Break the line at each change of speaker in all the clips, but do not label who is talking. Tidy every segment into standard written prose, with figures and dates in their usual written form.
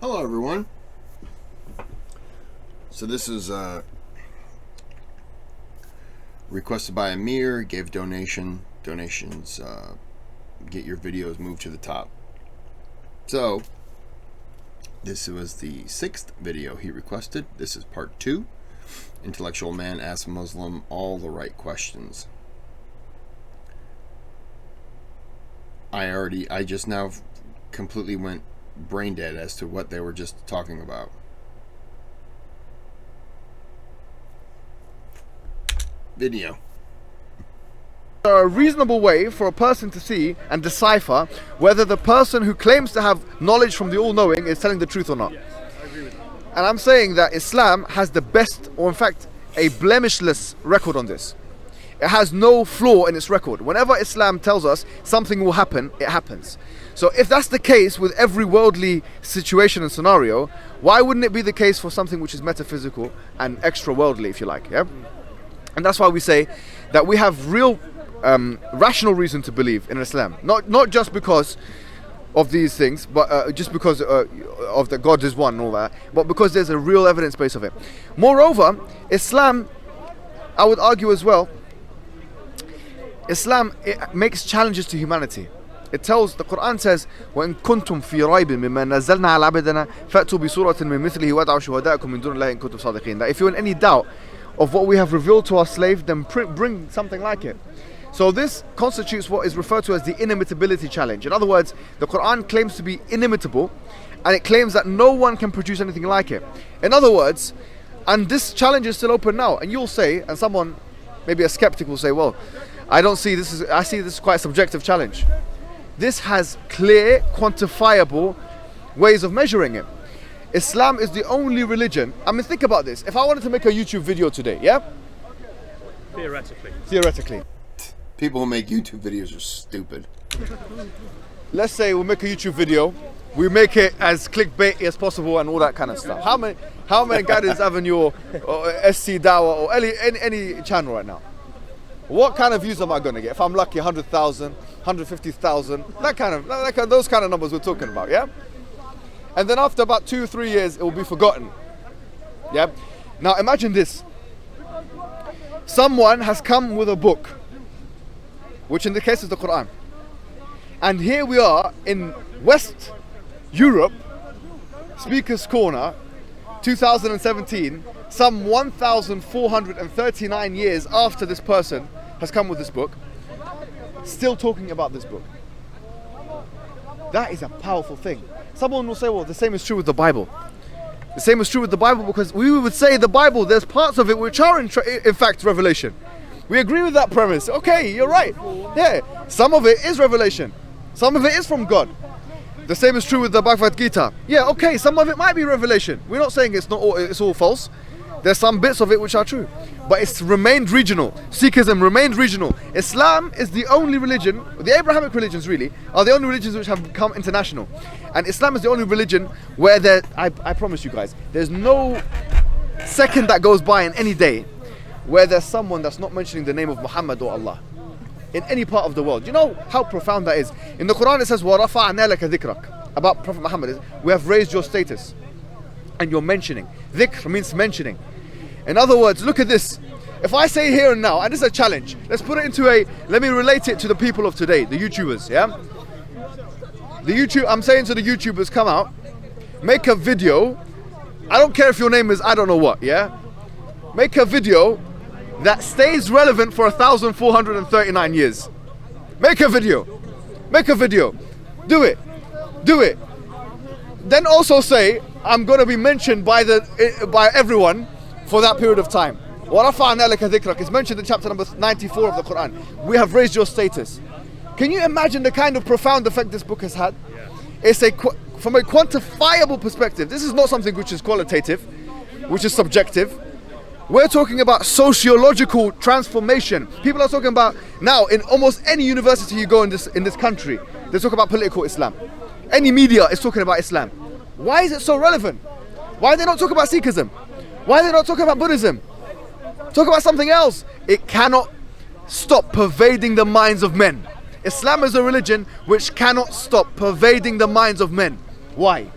Hello everyone. So this is requested by Ameer. Gave donations get your videos moved to the top. So this was the 6th video he requested. This is part 2. Intellectual man asks Muslim all the right questions. I just now completely went brain dead as to what they were just talking about. Video.
A reasonable way for a person to see and decipher whether the person who claims to have knowledge from the all-knowing is telling the truth or not.
Yes, I agree with that.
And I'm saying that Islam has the best, or in fact a blemishless record on this. It has no flaw in its record. Whenever Islam tells us something will happen, it happens. So if that's the case with every worldly situation and scenario, why wouldn't it be the case for something which is metaphysical and extra worldly, if you like? Yeah. And that's why we say that we have real rational reason to believe in Islam, not just because of these things, but just because of that God is one and all that, but because there's a real evidence base of it. Moreover, Islam, I would argue as well, Islam, it makes challenges to humanity. It tells, the Quran says, وَإِن كُنْتُمْ فِي رَيْبٍ مِمَّا نَزَّلْنَا عَلَى عَبْدِنَا فَأْتُوا بِسُورَةٍ مِّن مِثْلِهِ وَادْعُوا شُهَدَاءَكُم مِّن دُونِ اللَّهِ إِن كُنتُمْ صَادِقِينَ. That if you're in any doubt of what we have revealed to our slave, then bring something like it. So this constitutes what is referred to as the inimitability challenge. In other words, the Quran claims to be inimitable, and it claims that no one can produce anything like it. In other words, and this challenge is still open now, and you'll say, and someone, maybe a skeptic will say, well, I see this is quite a subjective challenge. This has clear, quantifiable ways of measuring it. Islam is the only religion. I mean, think about this. If I wanted to make a YouTube video today, yeah? Theoretically.
People who make YouTube videos are stupid.
Let's say we'll make a YouTube video. We make it as clickbait as possible and all that kind of stuff. How many guidance avenue or SC Dawa or any channel right now? What kind of views am I going to get? If I'm lucky, 100,000, 150,000, those kind of numbers we're talking about, yeah? And then after about 2-3 years, it will be forgotten, yeah? Now imagine this. Someone has come with a book, which in the case is the Quran. And here we are in West Europe, Speaker's Corner, 2017, some 1,439 years after this person has come with this book, still talking about this book. That is a powerful thing. Someone will say, well, the same is true with the Bible. The same is true with the Bible, because we would say the Bible, there's parts of it which are in fact revelation. We agree with that premise. Okay, you're right. Yeah, some of it is revelation. Some of it is from God. The same is true with the Bhagavad Gita. Yeah, okay, some of it might be revelation. We're not saying it's all false. There's some bits of it which are true, but it's remained regional. Sikhism remained regional. Islam is the only religion, the Abrahamic religions really, are the only religions which have become international. And Islam is the only religion where I promise you guys, there's no second that goes by in any day where there's someone that's not mentioning the name of Muhammad or Allah in any part of the world. You know how profound that is? In the Quran it says, وَرَفَعْنَا لَكَ ذِكْرَكَ, about Prophet Muhammad, we have raised your status. And you're mentioning. Dhikr means mentioning. In other words, look at this. If I say here and now, and this is a challenge, let's put it into let me relate it to the people of today, the YouTubers, yeah? I'm saying to the YouTubers, come out, make a video. I don't care if your name is I don't know what, yeah? Make a video that stays relevant for 1,439 years. Make a video. Make a video. Do it. Do it. Then also say, I'm going to be mentioned by everyone for that period of time. وَرَفَعْنَا لَكَ ذِكْرَكَ is mentioned in chapter number 94 of the Quran. We have raised your status. Can you imagine the kind of profound effect this book has had? Yeah. It's from a quantifiable perspective. This is not something which is qualitative, which is subjective. We're talking about sociological transformation. People are talking about now in almost any university you go in this country, they talk about political Islam. Any media is talking about Islam. Why is it so relevant? Why are they not talking about Sikhism? Why are they not talking about Buddhism? Talk about something else. It cannot stop pervading the minds of men. Islam is a religion which cannot stop pervading the minds of men. Why?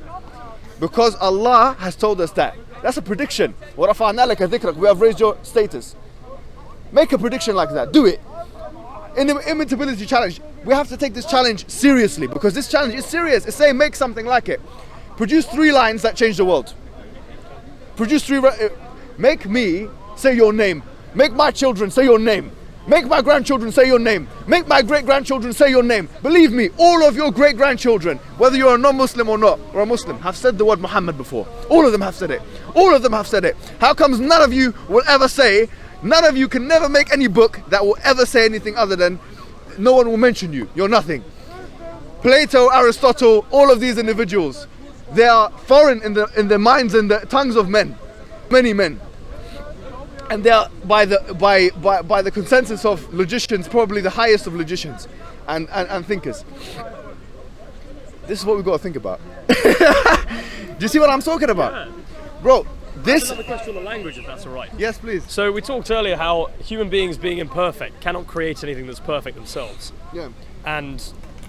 because Allah has told us that. That's a prediction. وَرَفَعْنَا لَكَ ذِكْرَكَ. We have raised your status. Make a prediction like that. Do it. In the imitability challenge, we have to take this challenge seriously, because this challenge is serious. It's saying make something like it. Produce 3 lines that change the world. Produce 3. Make me say your name. Make my children say your name. Make my grandchildren say your name. Make my great-grandchildren say your name. Believe me, all of your great-grandchildren, whether you're a non-Muslim or not, or a Muslim, have said the word Mohammed before. All of them have said it. All of them have said it. How comes none of you will ever say, none of you can never make any book that will ever say anything other than no one will mention you. You're nothing. Plato, Aristotle, all of these individuals, they are foreign in the minds and the tongues of men. Many men. And they are, by the consensus of logicians, probably the highest of logicians and thinkers. This is what we've got to think about. Do you see what I'm talking about?
Yeah.
Bro, this...
Another question on the language, if that's all right.
Yes, please.
So we talked earlier how human beings, being imperfect, cannot create anything that's perfect themselves.
Yeah.
And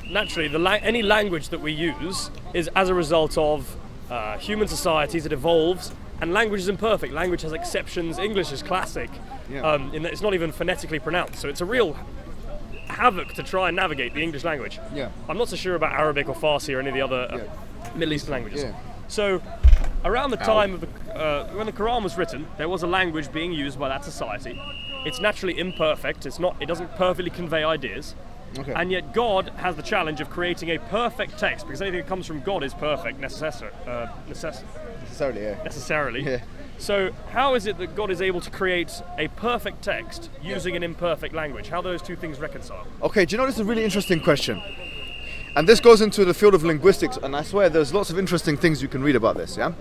naturally, any language that we use is as a result of human societies. It evolves, and language is imperfect. Language has exceptions. English is classic, in that it's not even phonetically pronounced. So it's a real havoc to try and navigate the English language.
Yeah.
I'm not so sure about Arabic or Farsi or any of the other Middle Eastern languages.
Yeah.
So around the time of when the Quran was written, there was a language being used by that society. It's naturally imperfect. It doesn't perfectly convey ideas.
Okay.
And yet God has the challenge of creating a perfect text, because anything that comes from God is perfect necessarily.
Yeah.
So how is it that God is able to create a perfect text using an imperfect language? How do those two things reconcile?
Okay, do you know, this is a really interesting question. And this goes into the field of linguistics, and I swear there's lots of interesting things you can read about this, yeah?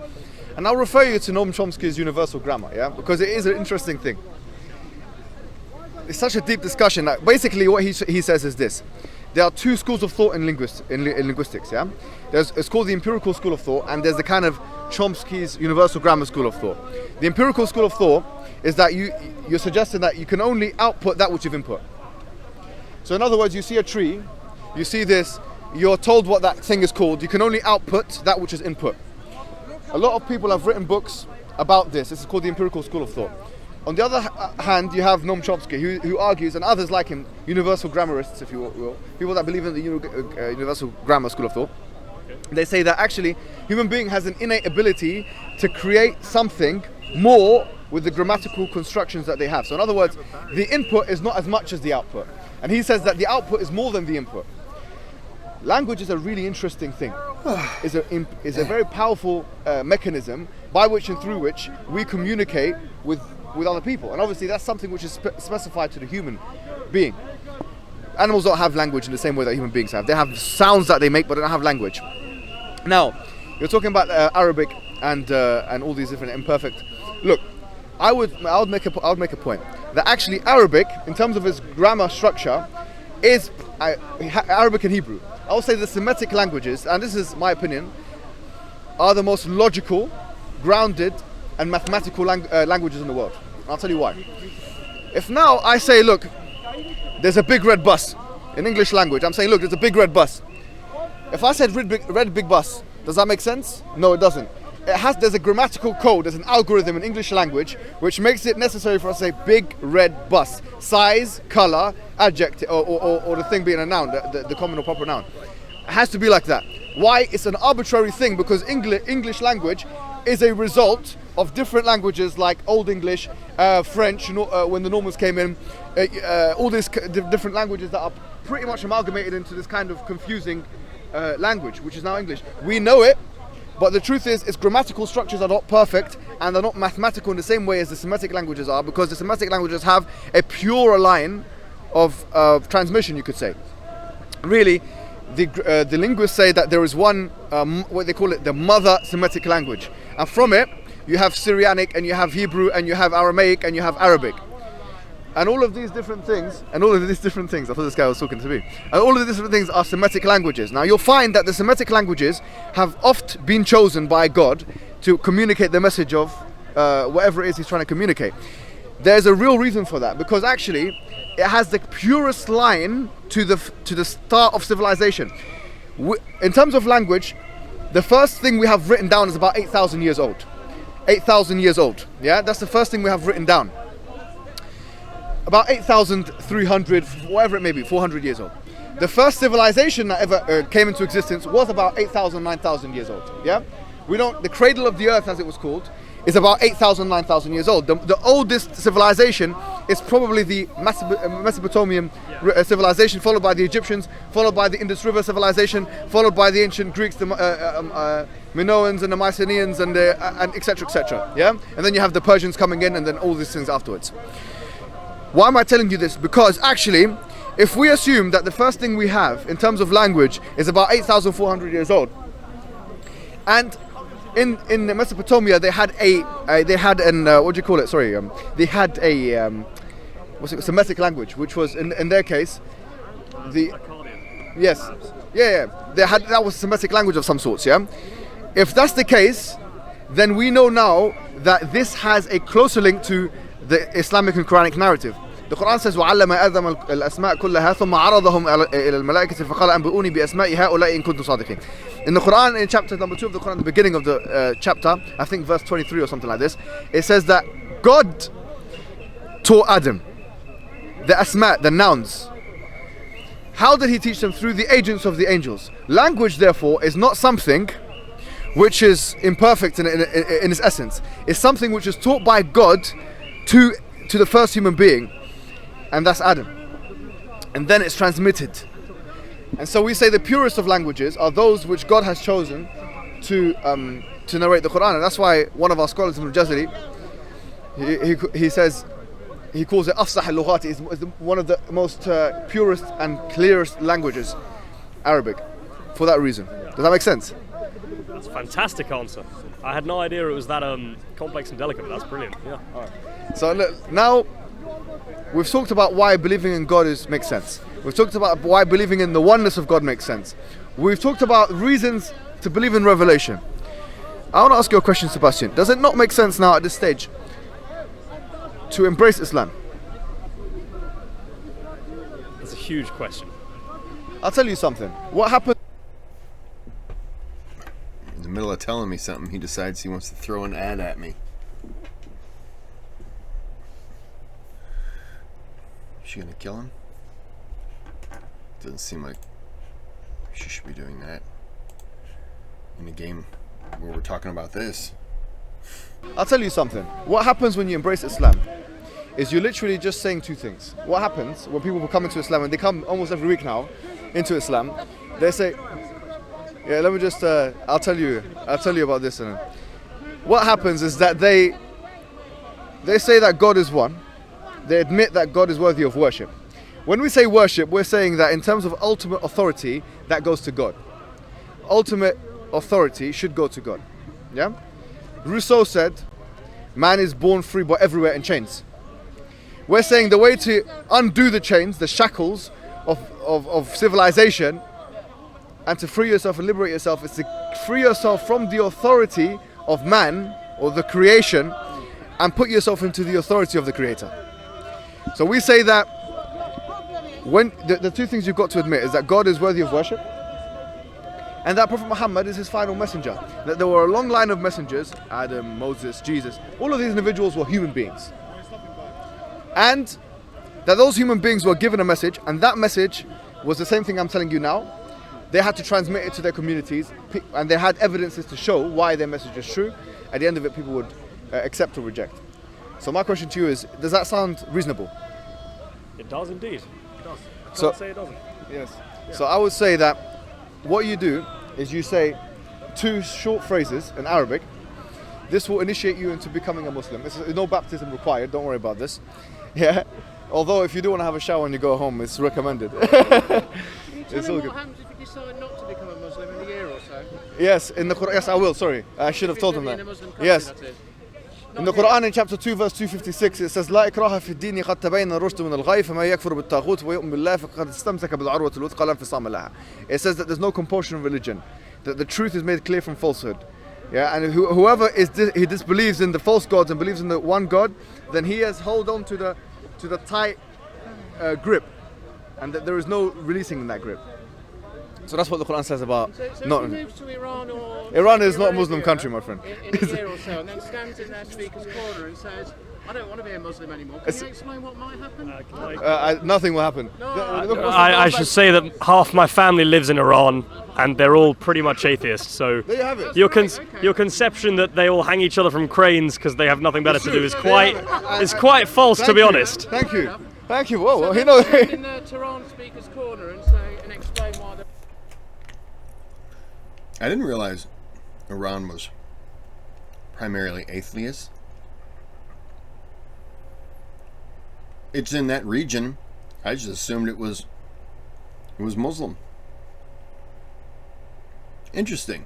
And I'll refer you to Noam Chomsky's Universal Grammar, yeah? Because it is an interesting thing. It's such a deep discussion that basically what he says is this. There are 2 schools of thought in linguistics, yeah? It's called the empirical school of thought, and there's the kind of Chomsky's Universal Grammar school of thought. The empirical school of thought is that you're suggesting that you can only output that which you've input. So in other words, you see a tree, you see this, you're told what that thing is called, you can only output that which is input. A lot of people have written books about this. This is called the empirical school of thought. On the other hand, you have Noam Chomsky, who argues, and others like him, universal grammarists, if you will, people that believe in the universal grammar school of thought. They say that actually human being has an innate ability to create something more with the grammatical constructions that they have. So in other words, the input is not as much as the output. And he says that the output is more than the input. Language is a really interesting thing. It's a very powerful mechanism by which and through which we communicate with other people. And obviously that's something which is specified to the human being. Animals don't have language in the same way that human beings have. They have sounds that they make, but they don't have language. Now, you're talking about Arabic and all these different imperfect. Look, I would make a point that actually Arabic, in terms of its grammar structure, is Arabic and Hebrew. I would say the Semitic languages, and this is my opinion, are the most logical, grounded, and mathematical languages in the world. And I'll tell you why. If now I say, look, there's a big red bus in English language, I'm saying, look, there's a big red bus. If I said red big bus, does that make sense? No, it doesn't. There's a grammatical code, there's an algorithm in English language which makes it necessary for us to say big red bus. Size, color, adjective, or the thing being a noun, the common or proper noun. It has to be like that. Why? It's an arbitrary thing, because English language is a result of different languages like Old English, French, when the Normans came in, all these different languages that are pretty much amalgamated into this kind of confusing language, which is now English. We know it, but the truth is its grammatical structures are not perfect, and they're not mathematical in the same way as the Semitic languages are, because the Semitic languages have a purer line of transmission, you could say. Really, the linguists say that there is one, what they call it, the mother Semitic language, and from it you have Syrianic, and you have Hebrew, and you have Aramaic, and you have Arabic. And all of these different things, I thought this guy was talking to me, and all of these different things are Semitic languages. Now you'll find that the Semitic languages have oft been chosen by God to communicate the message of whatever it is he's trying to communicate. There's a real reason for that, because actually it has the purest line to the start of civilization. In terms of language, the first thing we have written down is about 8,000 years old. 8,000 years old. Yeah, that's the first thing we have written down. About 8,300, whatever it may be, 400 years old. The first civilization that ever came into existence was about 8,000, 9,000 years old. Yeah, the cradle of the earth, as it was called, is about 8,000, 9,000 years old. The oldest civilization is probably the Mesopotamian civilization, followed by the Egyptians, followed by the Indus River civilization, followed by the ancient Greeks, the Minoans and the Mycenaeans, and etc., etc. Yeah, and then you have the Persians coming in, and then all these things afterwards. Why am I telling you this? Because actually, if we assume that the first thing we have in terms of language is about 8,400 years old, and in Mesopotamia they had a Semitic language, which was in their case that was a Semitic language of some sorts. Yeah, if that's the case, then we know now that this has a closer link to the Islamic and Quranic narrative. The Quran says وَعَلَّمَ آدَمَ الْأَسْمَاءَ كُلَّهَا ثُمَّ عَرَضَهُمْ إِلَى الْمَلَائِكَةِ فَقَالَ أَنْبِئُونِي بِأَسْمَاءِ هَؤُلَاءِ إِن كُنتُمْ صَادِقِينَ. In the Quran, in chapter number 2 of the Quran, the beginning of the chapter, I think verse 23 or something like this, it says that God taught Adam the asma, the nouns. How did he teach them? Through the agents of the angels. Language, therefore, is not something which is imperfect in its essence. It's something which is taught by God to the first human being, and that's Adam, and then it's transmitted. And so we say the purest of languages are those which God has chosen to narrate the Quran, and that's why one of our scholars, Ibn Jazari, he says, he calls it afsah al-lughat, is one of the most purest and clearest languages, Arabic, for that reason. Does that make sense?
That's a fantastic answer. I had no idea it was that complex and delicate. That's brilliant. Yeah.
All right. So look, now we've talked about why believing in God makes sense. We've talked about why believing in the oneness of God makes sense. We've talked about reasons to believe in revelation. I want to ask you a question, Sebastian. Does it not make sense now at this stage to embrace Islam?
That's a huge question.
I'll tell you something. What happened
in the middle of telling me something, he decides he wants to throw an ad at me. Is she gonna kill him? Doesn't seem like she should be doing that in a game where we're talking about this.
I'll tell you something. What happens when you embrace Islam is you're literally just saying two things. What happens when people come into Islam, and they come almost every week now into Islam, they say, yeah, let me just, I'll tell you about this. And what happens is that they say that God is one. They admit that God is worthy of worship. When we say worship, we're saying that in terms of ultimate authority, that goes to God. Ultimate authority should go to God. Yeah? Rousseau said, man is born free but everywhere in chains. We're saying the way to undo the chains, the shackles of civilization, and to free yourself and liberate yourself is to free yourself from the authority of man or the creation and put yourself into the authority of the Creator. So we say that when the two things you've got to admit is that God is worthy of worship, and that Prophet Muhammad is his final messenger. That there were a long line of messengers, Adam, Moses, Jesus, all of these individuals were human beings. And that those human beings were given a message, and that message was the same thing I'm telling you now. They had to transmit it to their communities, and they had evidences to show why their message is true. At the end of it, people would accept or reject. So my question to you is, does that sound reasonable?
It does indeed. It does. I can't say it doesn't.
Yes. Yeah. So I would say that what you do is you say two short phrases in Arabic. This will initiate you into becoming a Muslim. There's no baptism required, don't worry about this. Yeah. Although if you do want to have a shower when you go home, it's recommended.
It's all good. What happens if you decide not to become a Muslim in a year or so?
Yes, in the Quran. Yes, I will. Sorry, I should have told them that. Yes. In the Quran, in chapter 2, verse 256, it says, لا إكراه في الدين قد تبين الرشد من الغي فما يكفر بالطاغوت ويؤمن بالله فقد استمسك بالعروة الوثقى لا انفصام لها. It says that there's no compulsion of religion, that the truth is made clear from falsehood. Yeah, and whoever he disbelieves in the false gods and believes in the one God, then he has hold on to the tight grip, and that there is no releasing in that grip. So that's what the Quran says about
So
not.
if he moves to Iran or
Iran is
Saudi
not a Muslim
Arabia
country, my friend.
in a year or so, and then stands in their speaker's corner and says, "I don't want to be a Muslim anymore." Can you explain what might happen?
Nothing will happen.
I should say that half my family lives in Iran, and they're all pretty much atheists. So
There you have it.
your conception that they all hang each other from cranes because they have nothing better to do is quite false, to be honest.
Thank you. Thank you. Whoa, he knows.
Stand in the Tehran speaker's corner and say and explain why.
I didn't realize Iran was primarily atheist. It's in that region. I just assumed it was Muslim. Interesting.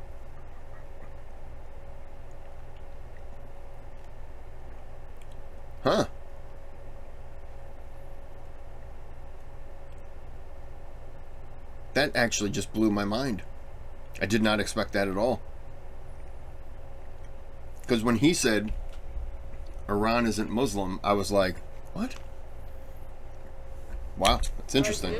Huh. That actually just blew my mind. I did not expect that at all. Because when he said Iran isn't Muslim, I was like, what? Wow, that's interesting.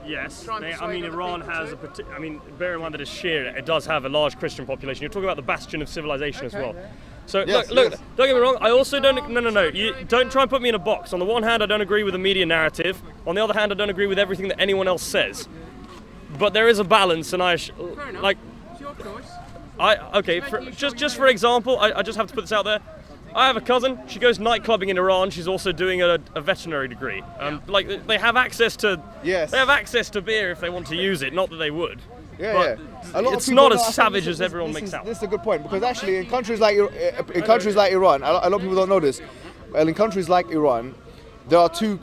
Yes, I mean Iran has a I mean, bear in mind that it's Shia. It does have a large Christian population. You're talking about the bastion of civilization as well. So
Yes,
look,
yes.
don't get me wrong. I also don't. No. You don't try and put me in a box. On the one hand, I don't agree with the media narrative. On the other hand, I don't agree with everything that anyone else says. But there is a balance, and
Fair enough.
like.
It's your choice.
Just for example, I just have to put this out there. I have a cousin. She goes nightclubbing in Iran. She's also doing a veterinary degree. Like they have access to.
Yes.
They have access to beer if they want to use it. Not that they would.
Yeah,
But
yeah. A lot of
it's
people
not
don't-
as
I think
savage
this
as
is-
everyone
this
makes
is-
out.
This is a good point because actually in countries like Iran, a lot of people don't know this. Well, in countries like Iran, there are two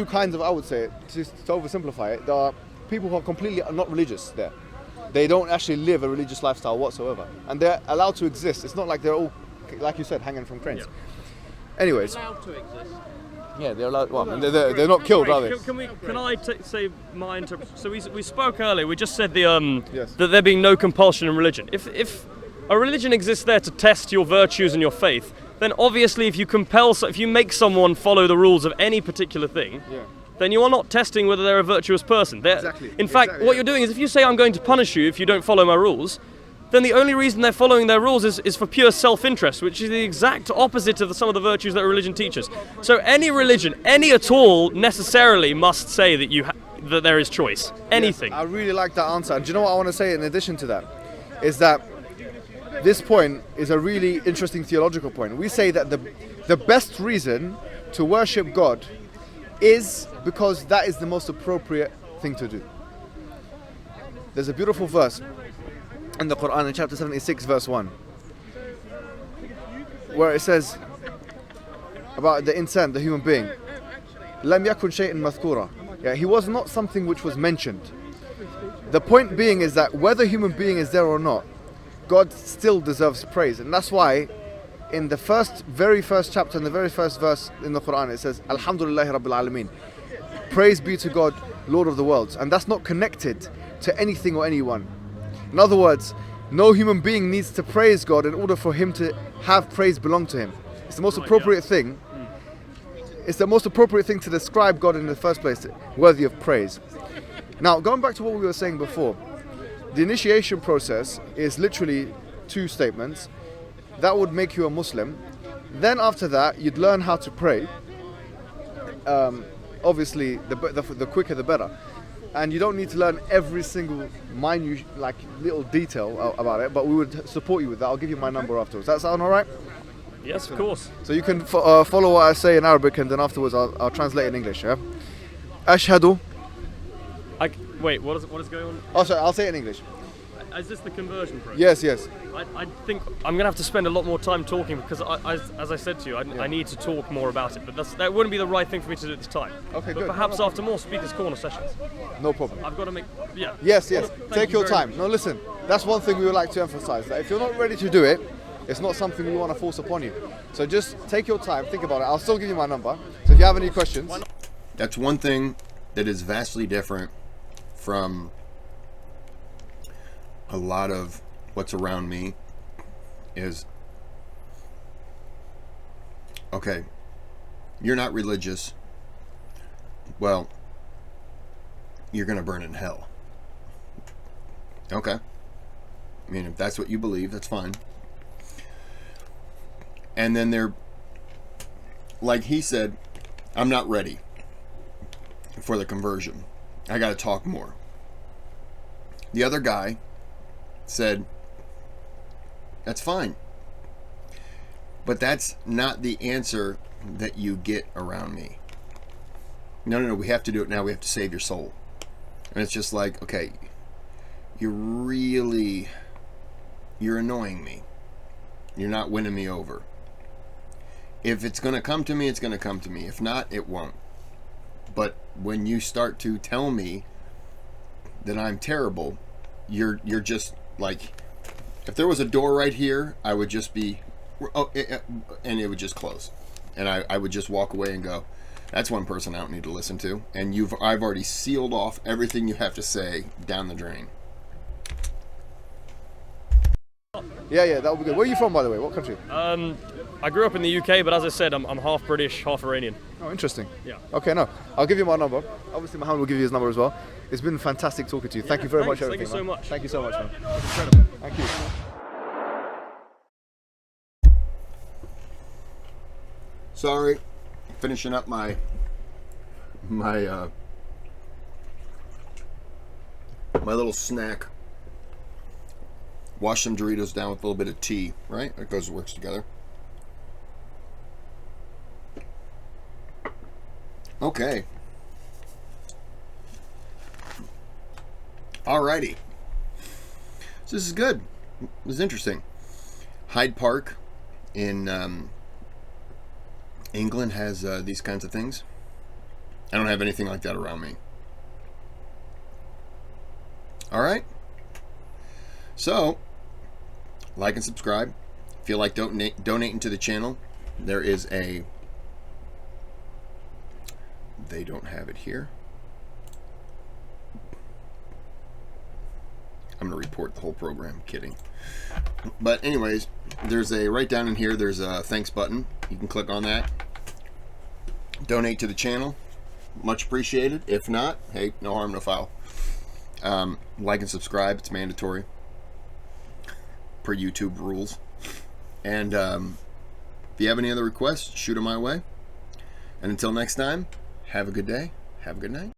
kinds of, I would say, to oversimplify it, there are people who are completely not religious there. They don't actually live a religious lifestyle whatsoever, and they're allowed to exist. It's not like they're all, like you said, hanging from cranes. Anyways,
Allowed to exist.
yeah, they're allowed. Well, they're not killed, are they?
Can I say my interpretation? So we spoke earlier. We just said the
Yes.
that there being no compulsion in religion. If a religion exists there to test your virtues and your faith, then obviously if you make someone follow the rules of any particular thing,
Yeah.
then you are not testing whether they're a virtuous person.
Exactly.
In fact,
Exactly,
what
yeah.
you're doing is if you say I'm going to punish you if you don't follow my rules, then the only reason they're following their rules is for pure self-interest, which is the exact opposite of some of the virtues that religion teaches. So any religion, any at all, necessarily must say that that there is choice. Anything.
I really like that answer. And do you know what I want to say in addition to that? Is that this point is a really interesting theological point. We say that the best reason to worship God is because that is the most appropriate thing to do. There's a beautiful verse in the Quran in chapter 76 verse 1 where it says about the insan, the human being, لم يكن شيء مذكورا. Yeah, he was not something which was mentioned. The point being is that whether human being is there or not, God still deserves praise. And that's why in the very first chapter, in the very first verse in the Quran, it says, Alhamdulillahi Rabbil Alameen. Praise be to God, Lord of the worlds. And that's not connected to anything or anyone. In other words, no human being needs to praise God in order for him to have praise belong to him. It's the most appropriate thing. It's the most appropriate thing to describe God in the first place, worthy of praise. Now, going back to what we were saying before, the initiation process is literally 2 statements. That would make you a Muslim. Then after that, you'd learn how to pray. Obviously, the quicker the better. And you don't need to learn every single minute, like little detail about it, but we would support you with that. I'll give you my number afterwards. That sound all right?
Yes, of course.
So you can follow what I say in Arabic, and then afterwards I'll translate in English. Yeah. Ashhadu.
Wait, what is going on?
Oh, sorry. I'll say it in English.
Is this the conversion process?
Yes, yes.
I think I'm going to have to spend a lot more time talking because, as I said to you, I need to talk more about it. But that wouldn't be the right thing for me to do at this time.
Okay,
but
good.
perhaps after more Speaker's Corner sessions.
No problem.
I've got to make... Yeah.
Yes, yes.
Thank
Take
you
your
very
time.
much.
No, listen. That's one thing we would like to emphasize. That if you're not ready to do it, it's not something we want to force upon you. So just take your time, think about it. I'll still give you my number. So if you have any questions...
That's one thing that is vastly different from a lot of what's around me is, okay, you're not religious, well, you're going to burn in hell. Okay. I mean, if that's what you believe, that's fine. And then they're, like he said, I'm not ready for the conversion. I got to talk more. The other guy said, that's fine. But that's not the answer that you get around me. No, we have to do it now. We have to save your soul. And it's just like, okay, you're annoying me. You're not winning me over. If it's going to come to me, it's going to come to me. If not, it won't. But when you start to tell me that I'm terrible, you're just like, if there was a door right here, I would just be, and it would just close. And I would just walk away and go, that's one person I don't need to listen to. And I've already sealed off everything you have to say down the drain.
Yeah, that would be good. Where are you from, by the way? What country?
I grew up in the UK, but as I said, I'm half British, half Iranian.
Oh, interesting.
Yeah.
Okay, no. I'll give you my number. Obviously, Mohammed will give you his number as well. It's been fantastic talking to you. Thank you very much for everything,
Thank you so much.
Thank you so much, man. Incredible. Thank you.
Sorry, finishing up my little snack. Wash some Doritos down with a little bit of tea, right? It works together. Okay. Alrighty. So this is good. This is interesting. Hyde Park in England has these kinds of things. I don't have anything like that around me. Alright. So, like and subscribe. If you like donating to the channel, there is a... They don't have it here. I'm going to report the whole program. Kidding. But anyways, there's a, right down in here, there's a thanks button. You can click on that. Donate to the channel. Much appreciated. If not, hey, no harm, no foul. Like and subscribe. It's mandatory. Per YouTube rules. And if you have any other requests, shoot them my way. And until next time, have a good day. Have a good night.